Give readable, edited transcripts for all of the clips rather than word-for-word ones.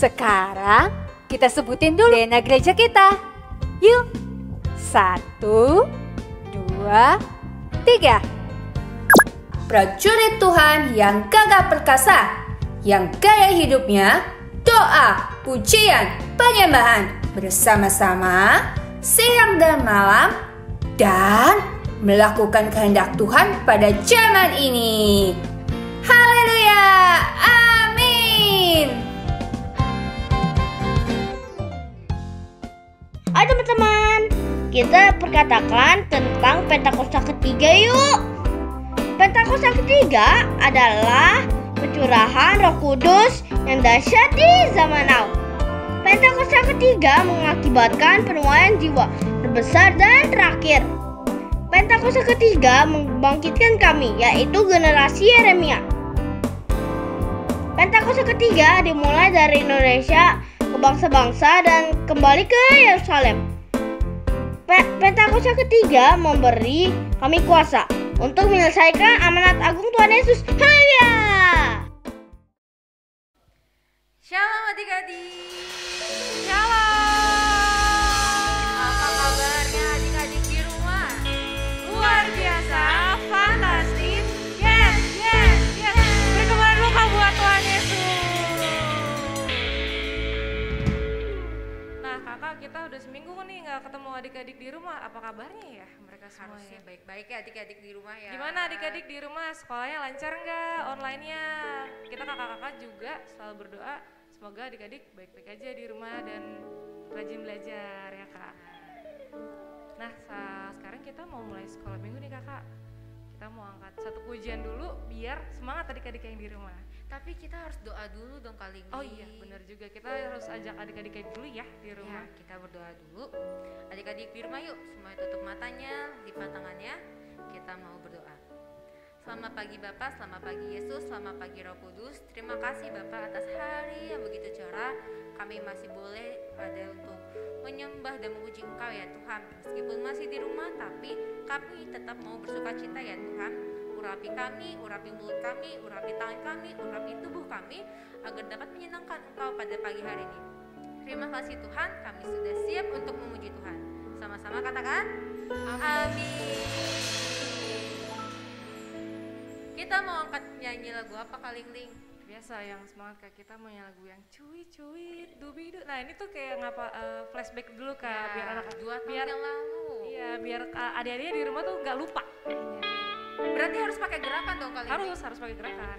Sekarang kita sebutin dulu DNA gereja kita. Yuk, 1, 2, 3. Prajurit Tuhan yang gagah perkasa, yang gaya hidupnya doa, pujian, penyembahan bersama-sama siang dan malam dan melakukan kehendak Tuhan pada zaman ini. Haleluya, amin. Ayo teman-teman, kita perkatakan tentang Pentakosta ketiga yuk. Pentakosta ketiga adalah pencurahan Roh Kudus yang dahsyat di zaman now. Pentakosta ketiga mengakibatkan penuaian jiwa terbesar dan terakhir. Pentakosta ketiga membangkitkan kami, yaitu generasi Yeremia. Pentakosta ketiga dimulai dari Indonesia ke bangsa-bangsa dan kembali ke Yerusalem. Pentakosta ketiga memberi kami kuasa untuk menyelesaikan amanat agung Tuhan Yesus. Haleluya! Shalom adik-adik. Shalom. Apa kabarnya adik-adik di rumah? Luar biasa, fantastis. Yes. Berkembang luka buat Tuhan Yesus. Nah kakak, kita udah seminggu nih nggak ketemu adik-adik di rumah. Apa kabarnya ya mereka semua? Harusnya Ya? baik-baik ya adik-adik di rumah ya. Gimana adik-adik di rumah? Sekolahnya lancar nggak? Online-nya? Kita kakak-kakak juga selalu berdoa semoga adik-adik baik-baik aja di rumah dan rajin belajar ya kak. Nah sekarang kita mau mulai sekolah minggu nih kakak. Kita mau angkat satu pujian dulu biar semangat adik-adik yang di rumah. Tapi kita harus doa dulu dong kali ini. Oh iya benar juga, kita harus ajak adik-adik dulu ya di rumah. Ya, kita berdoa dulu. Adik-adik di rumah yuk, semuanya tutup matanya, lipat tangannya. Kita mau berdoa. Selamat pagi Bapak, selamat pagi Yesus, selamat pagi Roh Kudus. Terima kasih Bapak atas hari yang begitu cerah. Kami masih boleh ada untuk menyembah dan memuji Engkau ya Tuhan. Meskipun masih di rumah, tapi kami tetap mau bersuka cita ya Tuhan. Urapi kami, urapi mulut kami, urapi tangan kami, urapi tubuh kami, agar dapat menyenangkan Engkau pada pagi hari ini. Terima kasih Tuhan, kami sudah siap untuk memuji Tuhan. Sama-sama katakan, amin. Kita mau angkat nyanyi lagu apa Kak Ling? Biasa yang semangat kayak kita mau nyanyi lagu yang cuit dubidu. Nah ini tuh kayak ngapa flashback dulu kak, Ya, biar anak 2 tahun biar yang lalu. Iya biar adik-adiknya di rumah tuh nggak lupa. Berarti harus pakai gerakan dong Kak Ling? Harus pakai gerakan.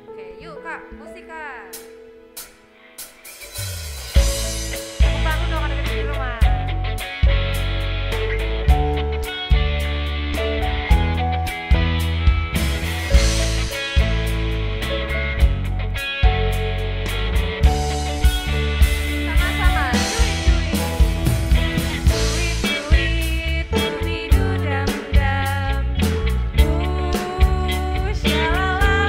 Oke, yuk Kak, musik Kak. Tepuk tangan dong adik-adik di rumah. Sama-sama, Shalala.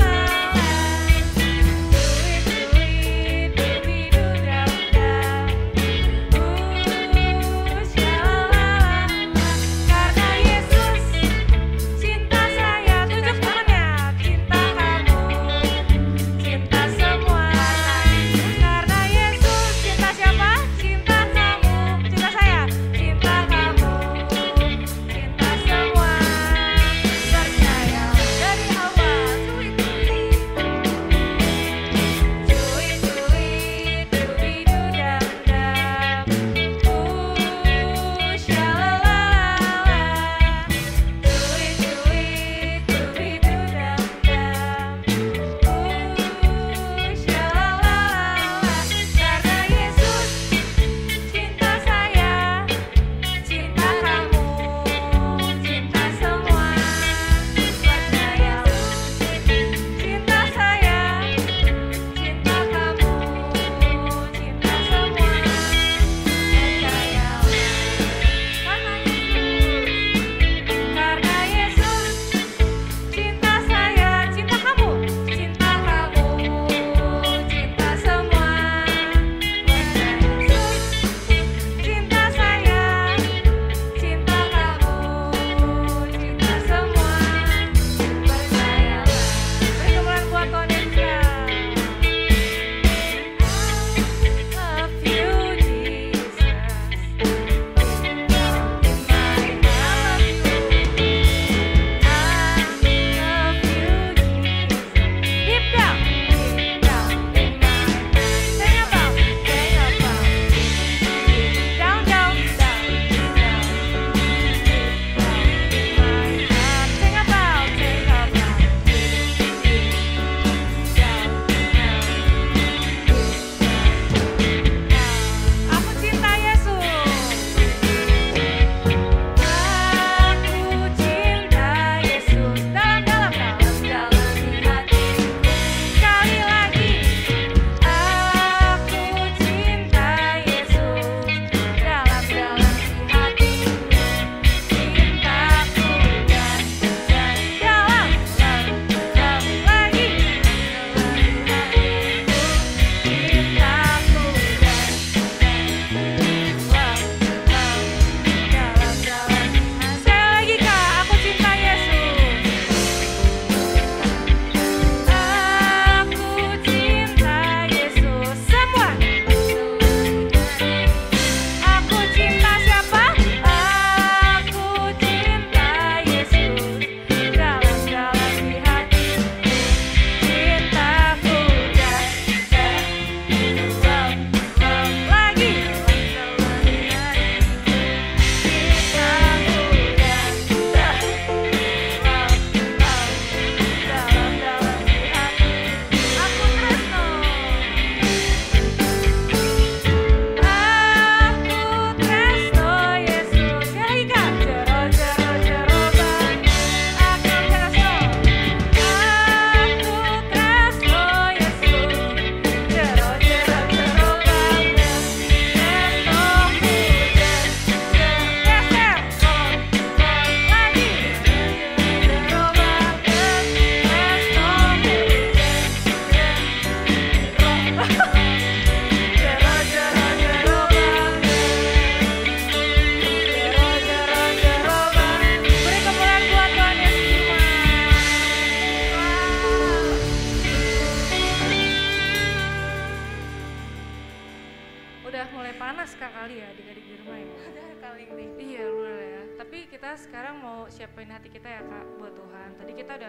kali ya adik-adik di rumah ya. Ada kali ini. Iya luar ya. Tapi kita sekarang mau siapin hati kita ya Kak buat Tuhan. Tadi kita udah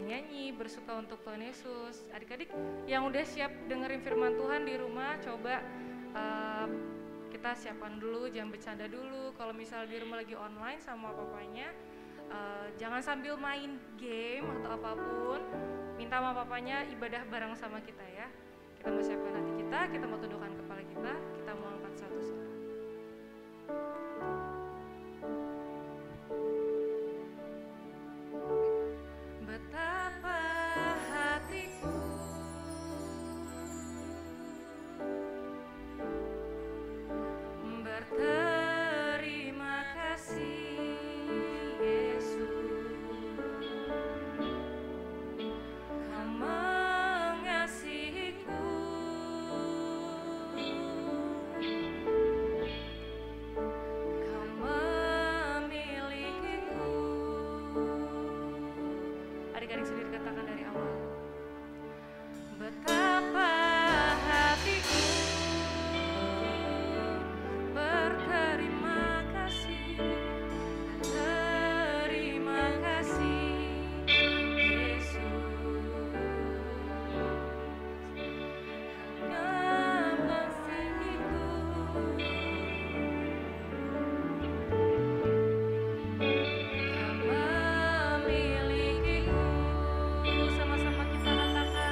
nyanyi bersuka untuk Tuhan Yesus. Adik-adik yang udah siap dengerin firman Tuhan di rumah, coba kita siapkan dulu, jangan bercanda dulu. Kalau misal di rumah lagi online sama papanya, jangan sambil main game atau apapun. Minta sama papanya ibadah bareng sama kita ya. Kita mau siapkan hati kita mau tundukkan kepala kita mau angkat satu suara. Betapa hatiku berterima kasih Yesus, Kau mengasihiku, Kau memilikiku. Adik-adik sendiri katakan dari awal. Betapa hatiku berterima kasih, terima kasih Yesus, Kau mengasihiku, Kau memilikiku. Sama-sama kita katakan.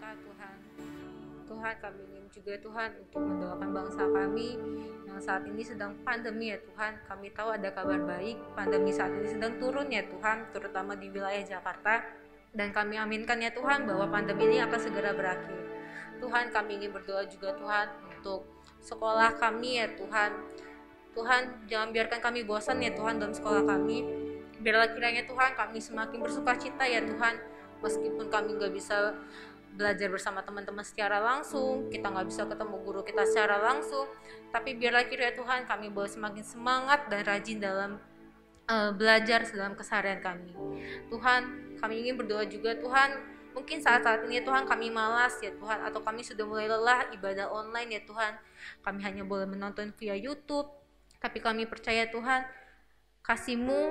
berkah Tuhan. Tuhan, kami ingin juga Tuhan untuk mendoakan bangsa kami yang saat ini sedang pandemi ya Tuhan. Kami tahu ada kabar baik, pandemi saat ini sedang turun ya Tuhan, terutama di wilayah Jakarta. Dan kami aminkan ya Tuhan bahwa pandemi ini akan segera berakhir. Tuhan, kami ingin berdoa juga Tuhan untuk sekolah kami ya Tuhan. Tuhan, jangan biarkan kami bosan ya Tuhan dalam sekolah kami. Biarlah kiranya Tuhan kami semakin bersuka cita ya Tuhan. Meskipun kami gak bisa belajar bersama teman-teman secara langsung, kita nggak bisa ketemu guru kita secara langsung, tapi biarlah kiranya Tuhan kami boleh semakin semangat dan rajin dalam belajar dalam keseharian kami. Tuhan, kami ingin berdoa juga Tuhan, mungkin saat-saat ini Tuhan kami malas ya Tuhan, atau kami sudah mulai lelah ibadah online ya Tuhan, kami hanya boleh menonton via YouTube, tapi kami percaya Tuhan, kasih-Mu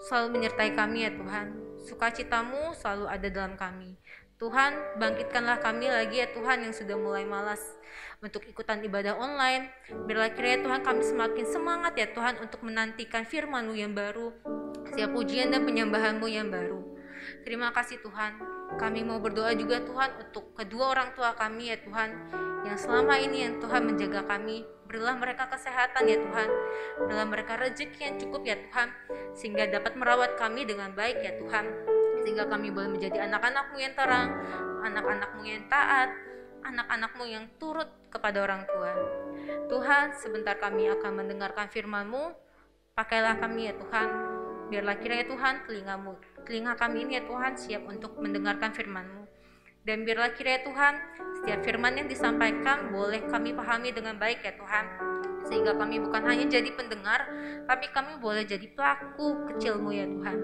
selalu menyertai kami ya Tuhan, sukacita-Mu selalu ada dalam kami. Tuhan, bangkitkanlah kami lagi ya Tuhan yang sudah mulai malas untuk ikutan ibadah online. Biarlah kiranya Tuhan kami semakin semangat ya Tuhan untuk menantikan firman-Mu yang baru, setiap pujian dan penyembahan-Mu yang baru. Terima kasih Tuhan. Kami mau berdoa juga Tuhan untuk kedua orang tua kami ya Tuhan, yang selama ini yang Tuhan menjaga kami. Berilah mereka kesehatan ya Tuhan, berilah mereka rezeki yang cukup ya Tuhan, sehingga dapat merawat kami dengan baik ya Tuhan. Sehingga kami boleh menjadi anak-anak-Mu yang terang, anak-anak-Mu yang taat, anak-anak-Mu yang turut kepada orang tua. Tuhan, sebentar kami akan mendengarkan firman-Mu, pakailah kami ya Tuhan, biarlah kiranya Tuhan telinga kami ini ya Tuhan siap untuk mendengarkan firman-Mu. Dan biarlah kiranya Tuhan, setiap firman yang disampaikan boleh kami pahami dengan baik ya Tuhan, sehingga kami bukan hanya jadi pendengar, tapi kami boleh jadi pelaku kecil-Mu ya Tuhan.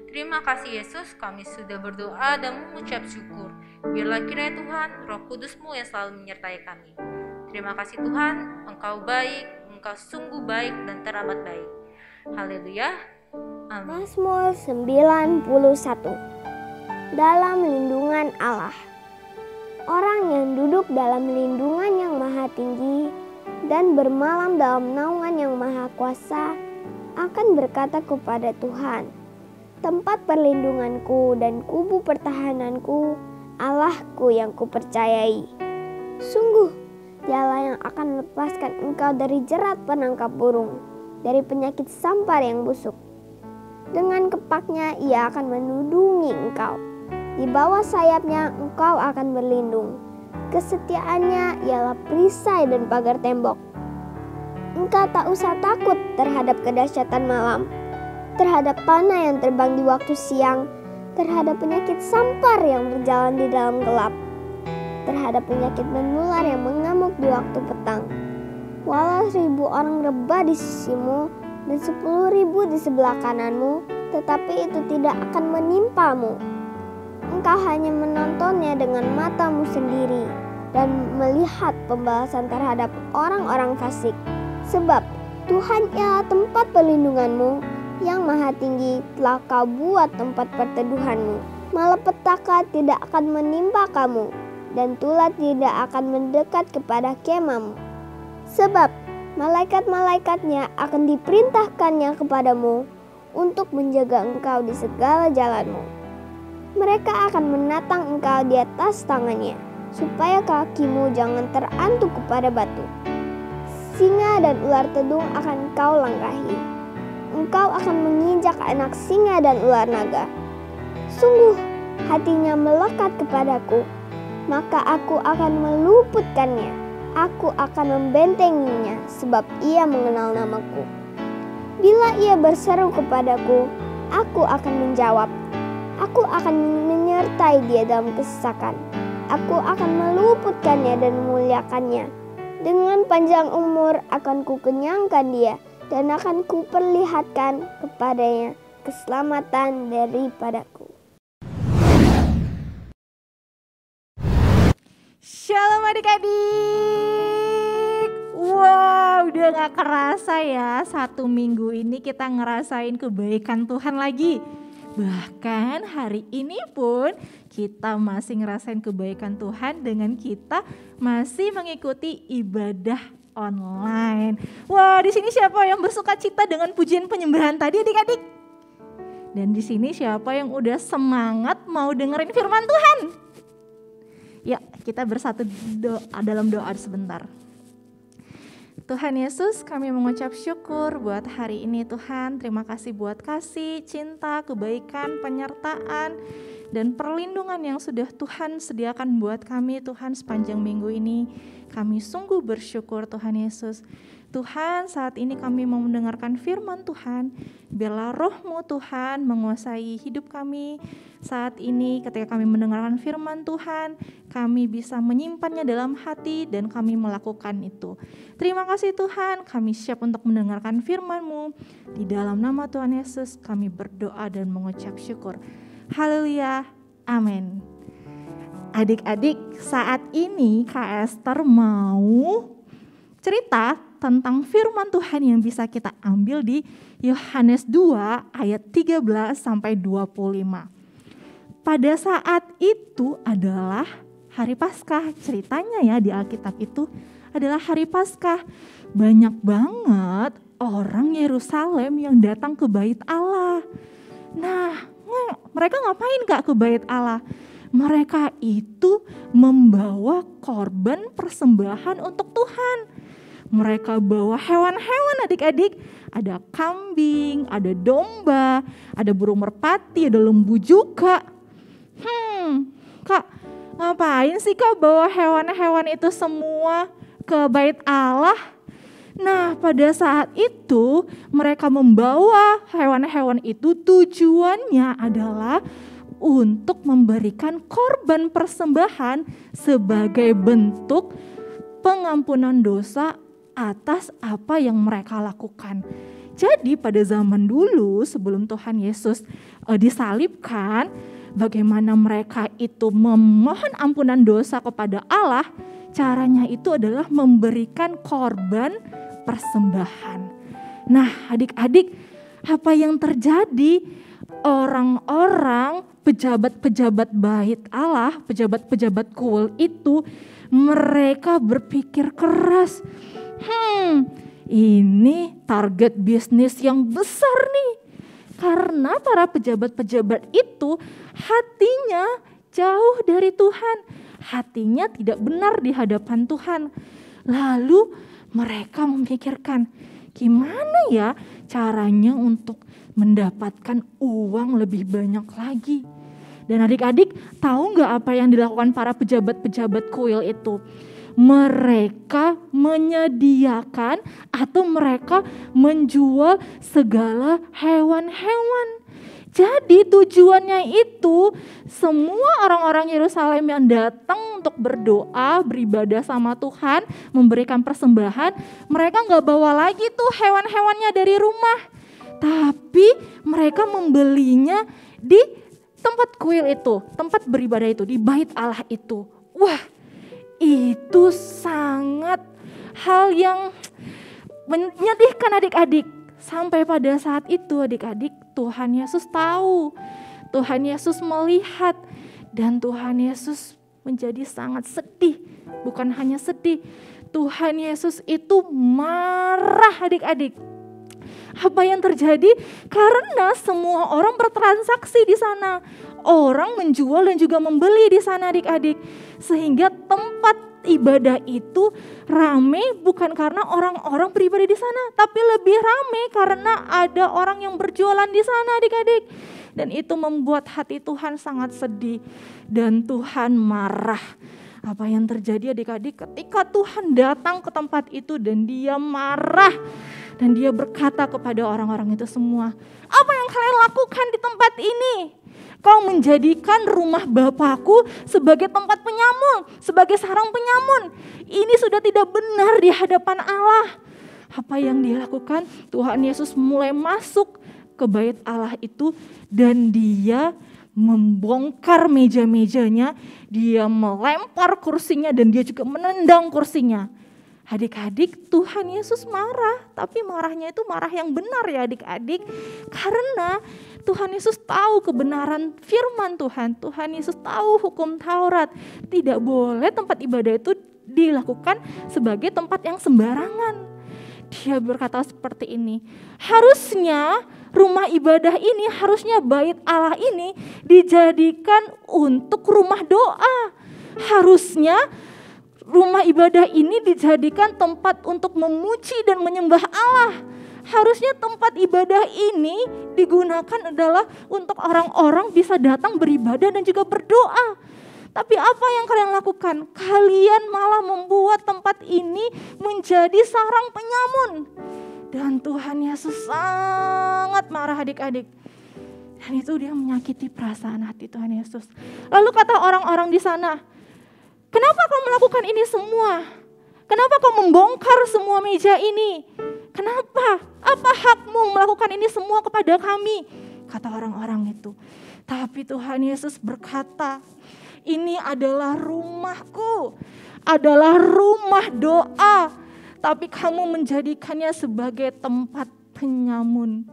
Terima kasih Yesus, kami sudah berdoa dan mengucap syukur. Biarlah kiranya Tuhan, Roh Kudus-Mu yang selalu menyertai kami. Terima kasih Tuhan, Engkau baik, Engkau sungguh baik dan teramat baik. Haleluya. Amin. Mazmur 91. Dalam lindungan Allah. Orang yang duduk dalam lindungan yang maha tinggi dan bermalam dalam naungan yang maha kuasa akan berkata kepada Tuhan, tempat perlindunganku dan kubu pertahananku, Allahku yang kupercayai. Sungguh, Dialah yang akan melepaskan engkau dari jerat penangkap burung, dari penyakit sampar yang busuk. Dengan kepaknya ia akan menudungi engkau. Di bawah sayapnya engkau akan berlindung. Kesetiaannya ialah perisai dan pagar tembok. Engkau tak usah takut terhadap kedahsyatan malam, terhadap panah yang terbang di waktu siang, terhadap penyakit sampar yang berjalan di dalam gelap, terhadap penyakit menular yang mengamuk di waktu petang. Walau 1000 orang rebah di sisimu dan 10.000 di sebelah kananmu, tetapi itu tidak akan menimpamu. Engkau hanya menontonnya dengan matamu sendiri dan melihat pembalasan terhadap orang-orang fasik. Sebab Tuhan ialah tempat perlindunganmu, yang maha tinggi telah kau buat tempat perteduhanmu. Malapetaka tidak akan menimpa kamu, dan tulah tidak akan mendekat kepada kemahmu. Sebab malaikat-malaikatnya akan diperintahkannya kepadamu untuk menjaga engkau di segala jalanmu. Mereka akan menatang engkau di atas tangannya, supaya kakimu jangan terantuk kepada batu. Singa dan ular tedung akan kau langkahi. Engkau akan menginjak anak singa dan ular naga. Sungguh, hatinya melekat kepadaku, maka aku akan meluputkannya. Aku akan membentenginya, sebab ia mengenal namaku. Bila ia berseru kepadaku, aku akan menjawab. Aku akan menyertai dia dalam kesesakan. Aku akan meluputkannya dan memuliakannya. Dengan panjang umur akan kukenyangkan dia, dan akan kuperlihatkan kepadanya keselamatan daripadaku. Shalom adik-adik. Wow, udah gak kerasa ya, 1 minggu ini kita ngerasain kebaikan Tuhan lagi. Bahkan hari ini pun kita masih ngerasain kebaikan Tuhan dengan kita masih mengikuti ibadah online. Wah, di sini siapa yang bersuka cita dengan pujian penyembahan tadi adik-adik? Dan di sini siapa yang udah semangat mau dengerin firman Tuhan? Ya, kita bersatu dalam doa sebentar. Tuhan Yesus, kami mengucap syukur buat hari ini Tuhan. Terima kasih buat kasih, cinta, kebaikan, penyertaan, dan perlindungan yang sudah Tuhan sediakan buat kami Tuhan sepanjang minggu ini. Kami sungguh bersyukur Tuhan Yesus. Tuhan, saat ini kami mau mendengarkan firman Tuhan. Biarlah roh-Mu Tuhan menguasai hidup kami. Saat ini ketika kami mendengarkan firman Tuhan, kami bisa menyimpannya dalam hati dan kami melakukan itu. Terima kasih Tuhan, kami siap untuk mendengarkan firman-Mu. Di dalam nama Tuhan Yesus kami berdoa dan mengucap syukur. Haleluya, amin. Adik-adik, saat ini Kak Esther mau cerita tentang firman Tuhan yang bisa kita ambil di Yohanes 2 ayat 13 sampai 25. Pada saat itu adalah hari Paskah. Ceritanya ya di Alkitab itu adalah hari Paskah. Banyak banget orang Yerusalem yang datang ke bait Allah. Nah, mereka ngapain Kak ke bait Allah? Mereka itu membawa korban persembahan untuk Tuhan. Mereka bawa hewan-hewan adik-adik. Ada kambing, ada domba, ada burung merpati, ada lembu juga. Kak, ngapain sih Kak bawa hewan-hewan itu semua ke bait Allah? Nah, pada saat itu mereka membawa hewan-hewan itu tujuannya adalah untuk memberikan korban persembahan sebagai bentuk pengampunan dosa atas apa yang mereka lakukan. Jadi pada zaman dulu sebelum Tuhan Yesus disalibkan, bagaimana mereka itu memohon ampunan dosa kepada Allah, caranya itu adalah memberikan korban persembahan. Nah, adik-adik, apa yang terjadi? Orang-orang pejabat-pejabat bait Allah, pejabat-pejabat kuil itu, mereka berpikir keras. Ini target bisnis yang besar nih. Karena para pejabat-pejabat itu hatinya jauh dari Tuhan. Hatinya tidak benar di hadapan Tuhan. Lalu mereka memikirkan, gimana ya caranya untuk mendapatkan uang lebih banyak lagi. Dan adik-adik tahu nggak apa yang dilakukan para pejabat-pejabat kuil itu? Mereka menyediakan atau mereka menjual segala hewan-hewan. Jadi tujuannya itu semua orang-orang Yerusalem yang datang untuk berdoa, beribadah sama Tuhan, memberikan persembahan, mereka nggak bawa lagi tuh hewan-hewannya dari rumah. Tapi mereka membelinya di tempat kuil itu, tempat beribadah itu, di bait Allah itu. Wah, itu sangat hal yang menyedihkan adik-adik. Sampai pada saat itu adik-adik, Tuhan Yesus tahu, Tuhan Yesus melihat, dan Tuhan Yesus menjadi sangat sedih. Bukan hanya sedih, Tuhan Yesus itu marah adik-adik. Apa yang terjadi? Karena semua orang bertransaksi di sana. Orang menjual dan juga membeli di sana adik-adik. Sehingga tempat ibadah itu rame bukan karena orang-orang beribadah di sana, tapi lebih rame karena ada orang yang berjualan di sana adik-adik. Dan itu membuat hati Tuhan sangat sedih dan Tuhan marah. Apa yang terjadi adik-adik ketika Tuhan datang ke tempat itu dan dia marah. Dan dia berkata kepada orang-orang itu semua, apa yang kalian lakukan di tempat ini? Kau menjadikan rumah Bapakku sebagai tempat penyamun, sebagai sarang penyamun. Ini sudah tidak benar di hadapan Allah. Apa yang dia lakukan? Tuhan Yesus mulai masuk ke bait Allah itu dan dia membongkar meja-mejanya, dia melempar kursinya dan dia juga menendang kursinya. Adik-adik, Tuhan Yesus marah, tapi marahnya itu marah yang benar ya adik-adik. Karena Tuhan Yesus tahu kebenaran firman Tuhan. Tuhan Yesus tahu hukum Taurat. Tidak boleh tempat ibadah itu dilakukan sebagai tempat yang sembarangan. Dia berkata seperti ini, harusnya rumah ibadah ini, harusnya bait Allah ini dijadikan untuk rumah doa. Harusnya rumah ibadah ini dijadikan tempat untuk memuji dan menyembah Allah. Harusnya tempat ibadah ini digunakan adalah untuk orang-orang bisa datang beribadah dan juga berdoa. Tapi apa yang kalian lakukan? Kalian malah membuat tempat ini menjadi sarang penyamun. Dan Tuhan Yesus sangat marah adik-adik. Dan itu dia menyakiti perasaan hati Tuhan Yesus. Lalu kata orang-orang di sana, kenapa kau melakukan ini semua? Kenapa kau membongkar semua meja ini? Kenapa? Apa hakmu melakukan ini semua kepada kami? Kata orang-orang itu. Tapi Tuhan Yesus berkata, ini adalah rumahku, adalah rumah doa. Tapi kamu menjadikannya sebagai tempat penyamun.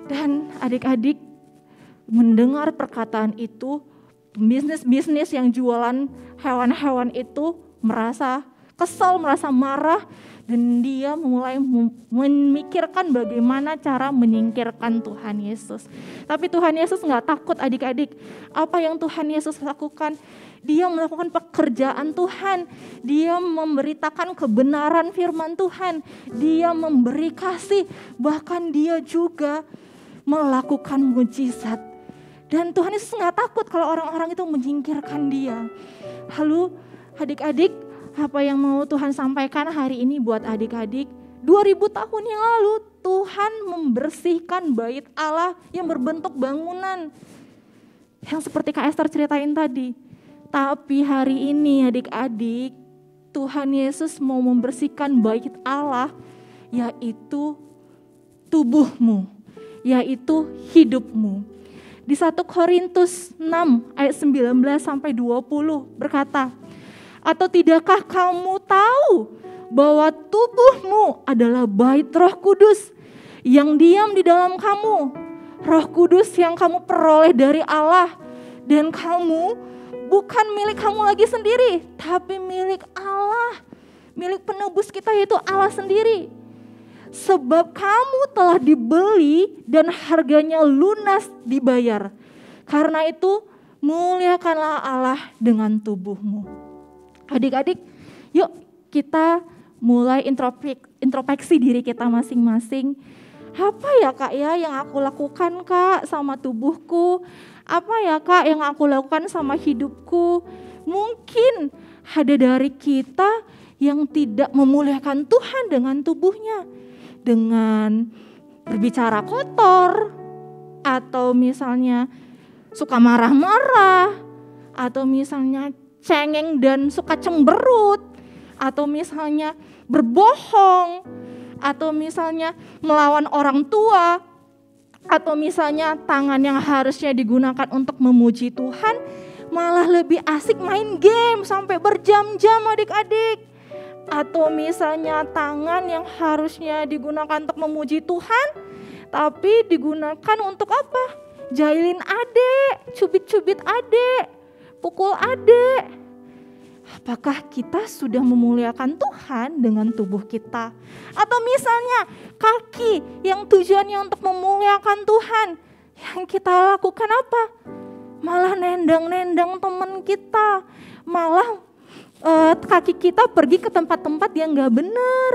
Dan adik-adik mendengar perkataan itu, bisnis-bisnis yang jualan hewan-hewan itu merasa kesal, merasa marah. Dan dia mulai memikirkan bagaimana cara menyingkirkan Tuhan Yesus. Tapi Tuhan Yesus gak takut adik-adik. Apa yang Tuhan Yesus lakukan? Dia melakukan pekerjaan Tuhan. Dia memberitakan kebenaran firman Tuhan. Dia memberi kasih. Bahkan dia juga melakukan mujizat. Dan Tuhan Yesus gak takut kalau orang-orang itu menyingkirkan dia. Lalu adik-adik, apa yang mau Tuhan sampaikan hari ini buat adik-adik? 2000 tahun yang lalu Tuhan membersihkan bait Allah yang berbentuk bangunan. Yang seperti Kak Esther ceritain tadi. Tapi hari ini adik-adik, Tuhan Yesus mau membersihkan bait Allah, yaitu tubuhmu, yaitu hidupmu. Di 1 Korintus 6 ayat 19 sampai 20 berkata, atau tidakkah kamu tahu bahwa tubuhmu adalah bait Roh Kudus yang diam di dalam kamu? Roh Kudus yang kamu peroleh dari Allah, dan kamu bukan milik kamu lagi sendiri, tapi milik Allah, milik penebus kita yaitu Allah sendiri. Sebab kamu telah dibeli dan harganya lunas dibayar. Karena itu muliakanlah Allah dengan tubuhmu. Adik-adik, yuk kita mulai introspeksi diri kita masing-masing. Apa ya Kak ya yang aku lakukan Kak sama tubuhku? Apa ya Kak yang aku lakukan sama hidupku? Mungkin ada dari kita yang tidak memuliakan Tuhan dengan tubuhnya. Dengan berbicara kotor, atau misalnya suka marah-marah, atau misalnya cengeng dan suka cemberut, atau misalnya berbohong, atau misalnya melawan orang tua, atau misalnya tangan yang harusnya digunakan untuk memuji Tuhan malah lebih asik main game sampai berjam-jam adik-adik. Atau misalnya tangan yang harusnya digunakan untuk memuji Tuhan tapi digunakan untuk apa? Jahilin adik, cubit-cubit adik, pukul adik. Apakah kita sudah memuliakan Tuhan dengan tubuh kita? Atau misalnya kaki yang tujuannya untuk memuliakan Tuhan, yang kita lakukan apa? Malah nendang-nendang teman kita, malah kaki kita pergi ke tempat-tempat yang gak benar.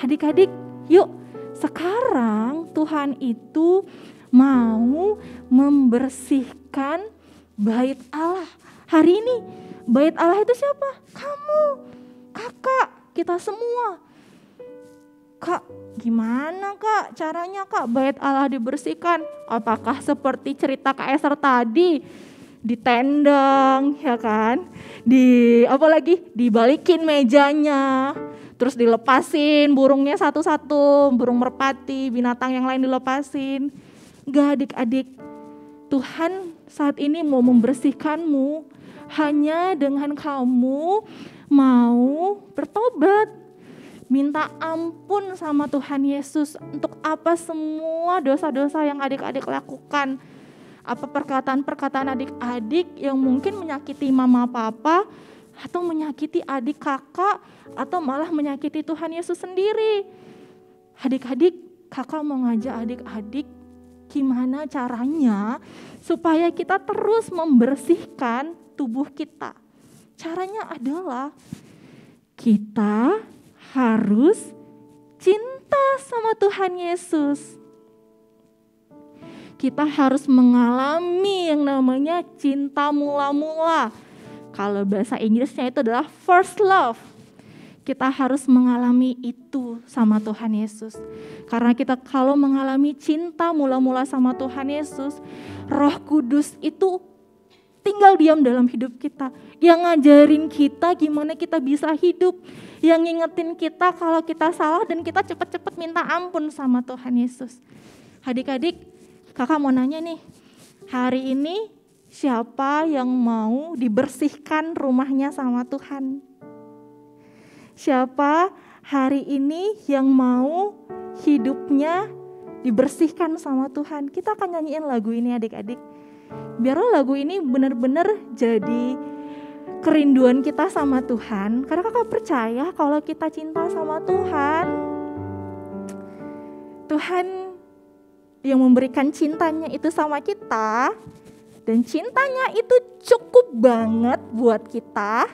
Adik-adik, yuk sekarang Tuhan itu mau membersihkan bait Allah. Hari ini bait Allah itu siapa? Kamu, kakak, kita semua. Kak, gimana Kak caranya Kak bait Allah dibersihkan? Apakah seperti cerita Kak Esther tadi? Ditendang, ya kan? Apalagi dibalikin mejanya, terus dilepasin burungnya satu-satu, burung merpati, binatang yang lain dilepasin. Enggak adik-adik, Tuhan saat ini mau membersihkanmu hanya dengan kamu mau bertobat, minta ampun sama Tuhan Yesus untuk apa semua dosa-dosa yang adik-adik lakukan. Apa perkataan-perkataan adik-adik yang mungkin menyakiti mama papa, atau menyakiti adik kakak, atau malah menyakiti Tuhan Yesus sendiri. Adik-adik, kakak mau ngajak adik-adik gimana caranya supaya kita terus membersihkan tubuh kita. Caranya adalah kita harus cinta sama Tuhan Yesus. Kita harus mengalami yang namanya cinta mula-mula. Kalau bahasa Inggrisnya itu adalah first love. Kita harus mengalami itu sama Tuhan Yesus. Karena kita kalau mengalami cinta mula-mula sama Tuhan Yesus, Roh Kudus itu tinggal diam dalam hidup kita. Yang ngajarin kita gimana kita bisa hidup. Yang ngingetin kita kalau kita salah dan kita cepat-cepat minta ampun sama Tuhan Yesus. Adik-adik, kakak mau nanya nih, hari ini siapa yang mau dibersihkan rumahnya sama Tuhan? Siapa hari ini yang mau hidupnya dibersihkan sama Tuhan? Kita akan nyanyiin lagu ini adik-adik. Biarlah lagu ini benar-benar jadi kerinduan kita sama Tuhan. Karena kakak percaya kalau kita cinta sama Tuhan, Tuhan yang memberikan cintanya itu sama kita, dan cintanya itu cukup banget buat kita,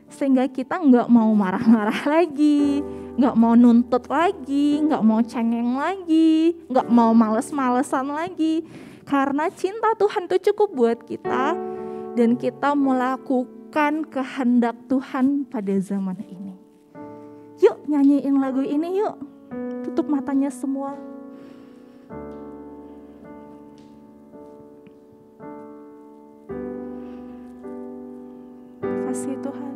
sehingga kita nggak mau marah-marah lagi, nggak mau nuntut lagi, nggak mau cengeng lagi, nggak mau males-malesan lagi. Karena cinta Tuhan itu cukup buat kita, dan kita melakukan kehendak Tuhan pada zaman ini. Yuk nyanyiin lagu ini yuk. Tutup matanya semua. Kasih Tuhan.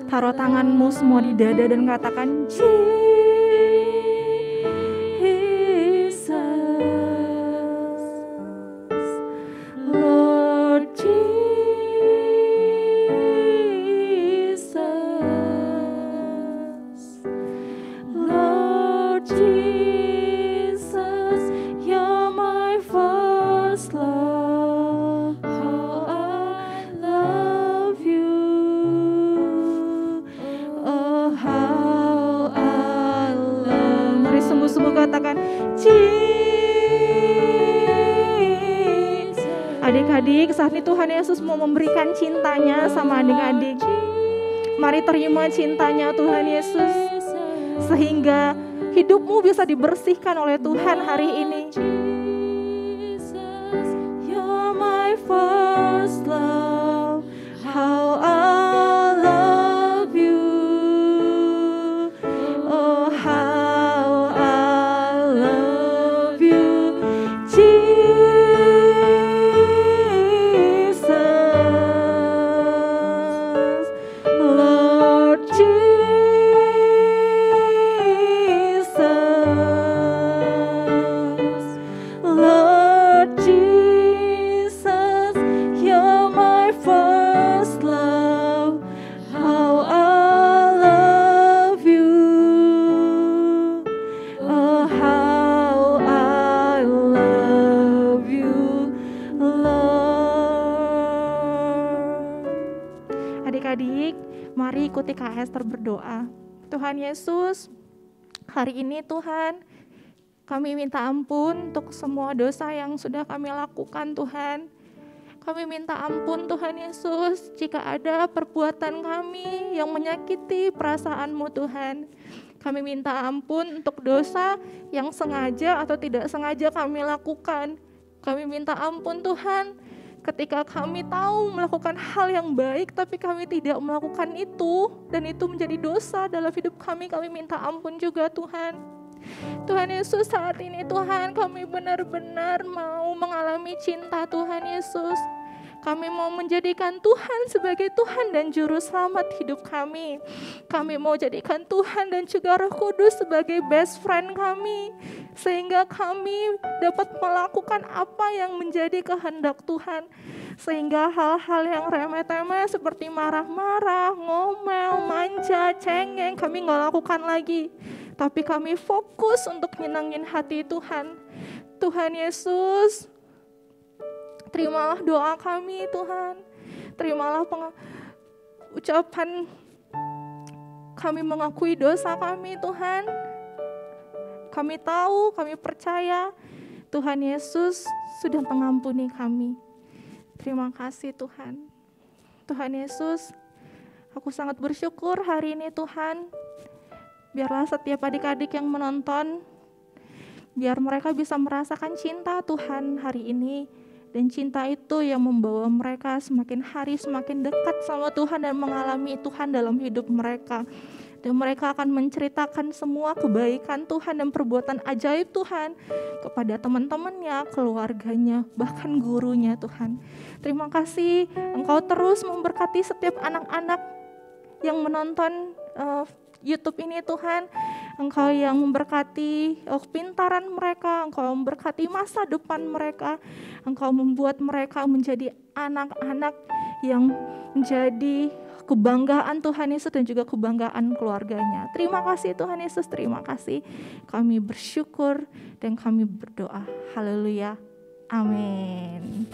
Taruh tanganmu semua di dada dan katakan Jesus, Lord Jesus, Lord Jesus, you're my first love, how I love you. Sungguh-sungguh katakan Jesus. Adik-adik, saat ini Tuhan Yesus mau memberikan cintanya sama adik-adik. Mari terima cintanya Tuhan Yesus, sehingga hidupmu bisa dibersihkan oleh Tuhan hari ini. You're my first love, how I love you. Oh, how I love you, Jesus, Lord Jesus, Lord Jesus, you're my first love, how I love you. Oh, how I love you, Lord. Adik-adik, mari ikuti Kak Esther berdoa. Tuhan Yesus, hari ini Tuhan, kami minta ampun untuk semua dosa yang sudah kami lakukan Tuhan. Kami minta ampun Tuhan Yesus jika ada perbuatan kami yang menyakiti perasaan-Mu Tuhan. Kami minta ampun untuk dosa yang sengaja atau tidak sengaja kami lakukan. Kami minta ampun Tuhan ketika kami tahu melakukan hal yang baik tapi kami tidak melakukan itu dan itu menjadi dosa dalam hidup kami minta ampun juga Tuhan. Tuhan Yesus, saat ini Tuhan kami benar-benar mau mengalami cinta Tuhan Yesus. Kami mau menjadikan Tuhan sebagai Tuhan dan Juru Selamat hidup kami. Kami mau jadikan Tuhan dan juga Roh Kudus sebagai best friend kami. Sehingga kami dapat melakukan apa yang menjadi kehendak Tuhan. Sehingga hal-hal yang remeh-temeh seperti marah-marah, ngomel, manja, cengeng kami nggak lakukan lagi. Tapi kami fokus untuk nyenangin hati Tuhan. Tuhan Yesus, terimalah doa kami Tuhan. Terimalah ucapan kami mengakui dosa kami Tuhan. Kami tahu, kami percaya Tuhan Yesus sudah mengampuni kami. Terima kasih Tuhan. Tuhan Yesus, aku sangat bersyukur hari ini Tuhan. Biarlah setiap adik-adik yang menonton, biar mereka bisa merasakan cinta Tuhan hari ini. Dan cinta itu yang membawa mereka semakin hari semakin dekat sama Tuhan dan mengalami Tuhan dalam hidup mereka. Dan mereka akan menceritakan semua kebaikan Tuhan dan perbuatan ajaib Tuhan kepada teman-temannya, keluarganya, bahkan gurunya Tuhan. Terima kasih Engkau terus memberkati setiap anak-anak yang menonton YouTube ini Tuhan. Engkau yang memberkati kepintaran mereka, Engkau memberkati masa depan mereka. Engkau membuat mereka menjadi anak-anak yang menjadi kebanggaan Tuhan Yesus dan juga kebanggaan keluarganya. Terima kasih Tuhan Yesus, terima kasih. Kami bersyukur dan kami berdoa. Haleluya. Amin.